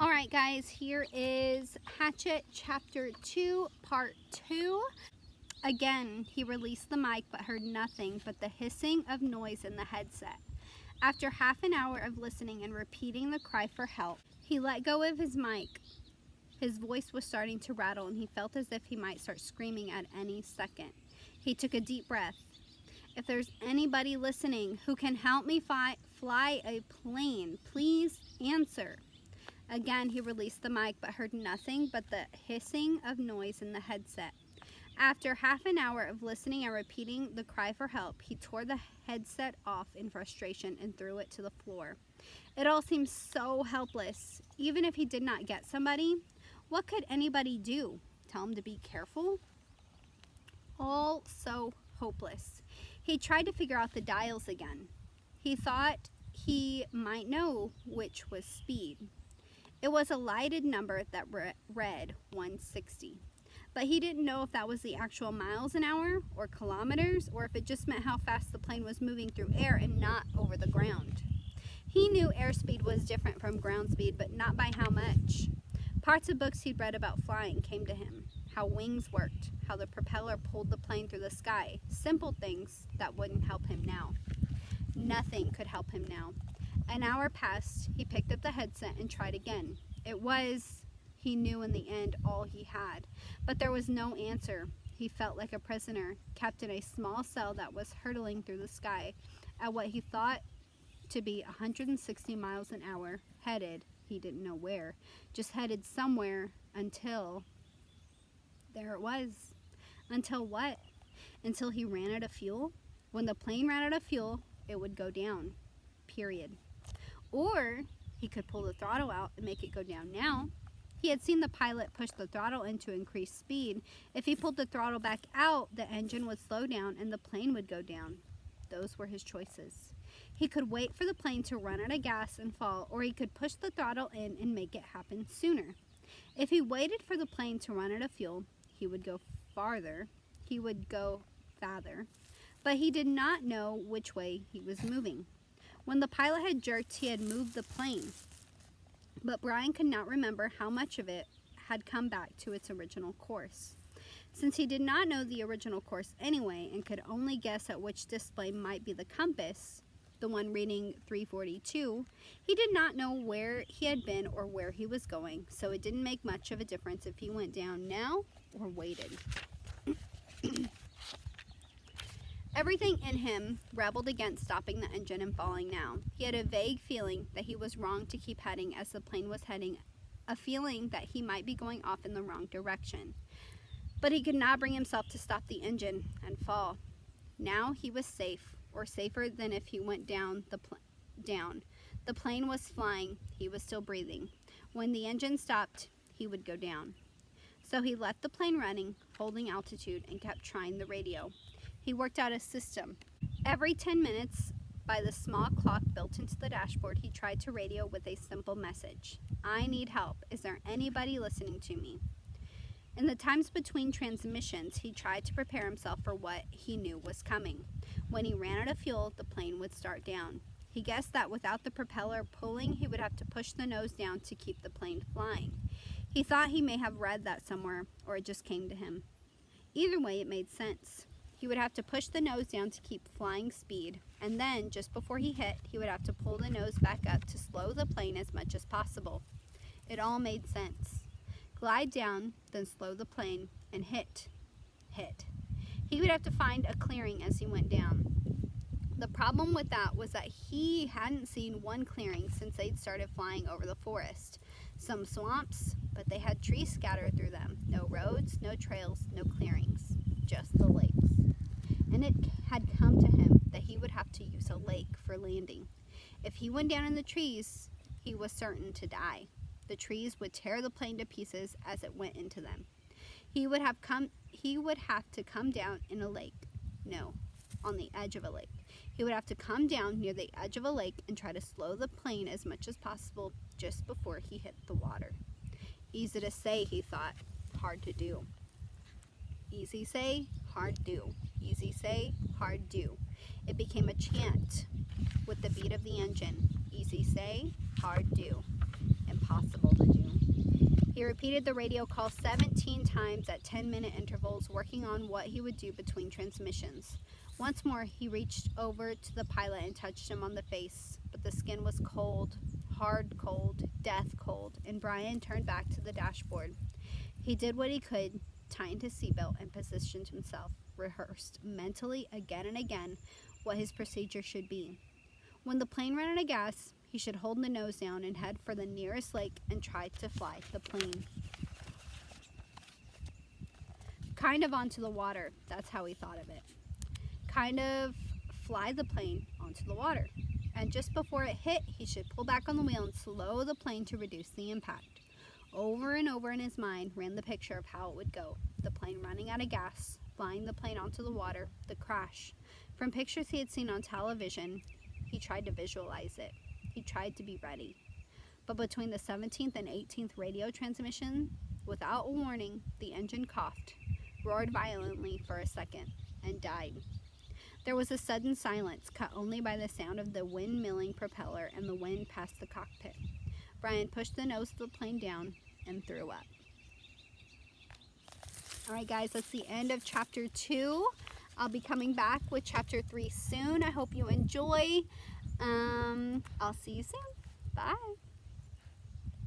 Alright guys, here is Hatchet Chapter 2, Part 2. Again, he released the mic but heard nothing but the hissing of noise in the headset. After half an hour of listening and repeating the cry for help, he let go of his mic. His voice was starting to rattle and he felt as if he might start screaming at any second. He took a deep breath. If there's anybody listening who can help me fly a plane, please answer. Again, he released the mic but heard nothing but the hissing of noise in the headset. After half an hour of listening and repeating the cry for help, he tore the headset off in frustration and threw it to the floor. It all seemed so helpless. Even if he did not get somebody, what could anybody do? Tell him to be careful? All so hopeless. He tried to figure out the dials again. He thought he might know which was speed. It was a lighted number that read 160. But he didn't know if that was the actual miles an hour or kilometers, or if it just meant how fast the plane was moving through air and not over the ground. He knew airspeed was different from ground speed, but not by how much. Parts of books he'd read about flying came to him. How wings worked, how the propeller pulled the plane through the sky. Simple things that wouldn't help him now. Nothing could help him now. An hour passed. He picked up the headset and tried again. It was, he knew in the end, all he had. But there was no answer. He felt like a prisoner, kept in a small cell that was hurtling through the sky at what he thought to be 160 miles an hour, headed, he didn't know where, just headed somewhere until, there it was. Until what? Until he ran out of fuel? When the plane ran out of fuel, it would go down. Period. Or he could pull the throttle out and make it go down now. He had seen the pilot push the throttle in to increase speed. If he pulled the throttle back out, the engine would slow down and the plane would go down. Those were his choices. He could wait for the plane to run out of gas and fall, or he could push the throttle in and make it happen sooner. If he waited for the plane to run out of fuel, he would go farther. He would go farther. But he did not know which way he was moving. When the pilot had jerked, he had moved the plane. But Brian could not remember how much of it had come back to its original course. Since he did not know the original course anyway and could only guess at which display might be the compass, the one reading 342, he did not know where he had been or where he was going, so it didn't make much of a difference if he went down now or waited. Everything in him rebelled against stopping the engine and falling now. He had a vague feeling that he was wrong to keep heading as the plane was heading, a feeling that he might be going off in the wrong direction. But he could not bring himself to stop the engine and fall. Now he was safe, or safer than if he went down. The plane was flying, he was still breathing. When the engine stopped, he would go down. So he left the plane running, holding altitude, and kept trying the radio. He worked out a system. Every 10 minutes, by the small clock built into the dashboard, he tried to radio with a simple message. I need help. Is there anybody listening to me? In the times between transmissions, he tried to prepare himself for what he knew was coming. When he ran out of fuel, the plane would start down. He guessed that without the propeller pulling, he would have to push the nose down to keep the plane flying. He thought he may have read that somewhere, or it just came to him. Either way, it made sense. He would have to push the nose down to keep flying speed, and then, just before he hit, he would have to pull the nose back up to slow the plane as much as possible. It all made sense. Glide down, then slow the plane, and hit. He would have to find a clearing as he went down. The problem with that was that he hadn't seen one clearing since they'd started flying over the forest. Some swamps, but they had trees scattered through them. No roads, no trails, no clearings, just the lakes. And it had come to him that he would have to use a lake for landing. If he went down in the trees, he was certain to die. The trees would tear the plane to pieces as it went into them. He would have to come down in a lake. No, on the edge of a lake. He would have to come down near the edge of a lake and try to slow the plane as much as possible just before he hit the water. Easy to say, he thought. Hard to do. Easy say, hard do. Easy say, hard do. It became a chant with the beat of the engine. Easy say, hard do. Impossible to do. He repeated the radio call 17 times at 10-minute intervals, working on what he would do between transmissions. Once more, he reached over to the pilot and touched him on the face, but the skin was cold, hard cold, death cold, and Brian turned back to the dashboard. He did what he could, tightened his seatbelt and positioned himself, rehearsed mentally again and again what his procedure should be. When the plane ran out of gas, he should hold the nose down and head for the nearest lake and try to fly the plane. Kind of onto the water, that's how he thought of it. Kind of fly the plane onto the water. And just before it hit, he should pull back on the wheel and slow the plane to reduce the impact. Over and over in his mind ran the picture of how it would go. The plane running out of gas, flying the plane onto the water, the crash. From pictures he had seen on television, he tried to visualize it. He tried to be ready. But between the 17th and 18th radio transmission, without warning, the engine coughed, roared violently for a second, and died. There was a sudden silence, cut only by the sound of the wind-milling propeller and the wind past the cockpit. Brian pushed the nose of the plane down and threw up. Alright guys, that's the end of chapter 2. I'll be coming back with chapter 3 soon. I hope you enjoy. I'll see you soon. Bye.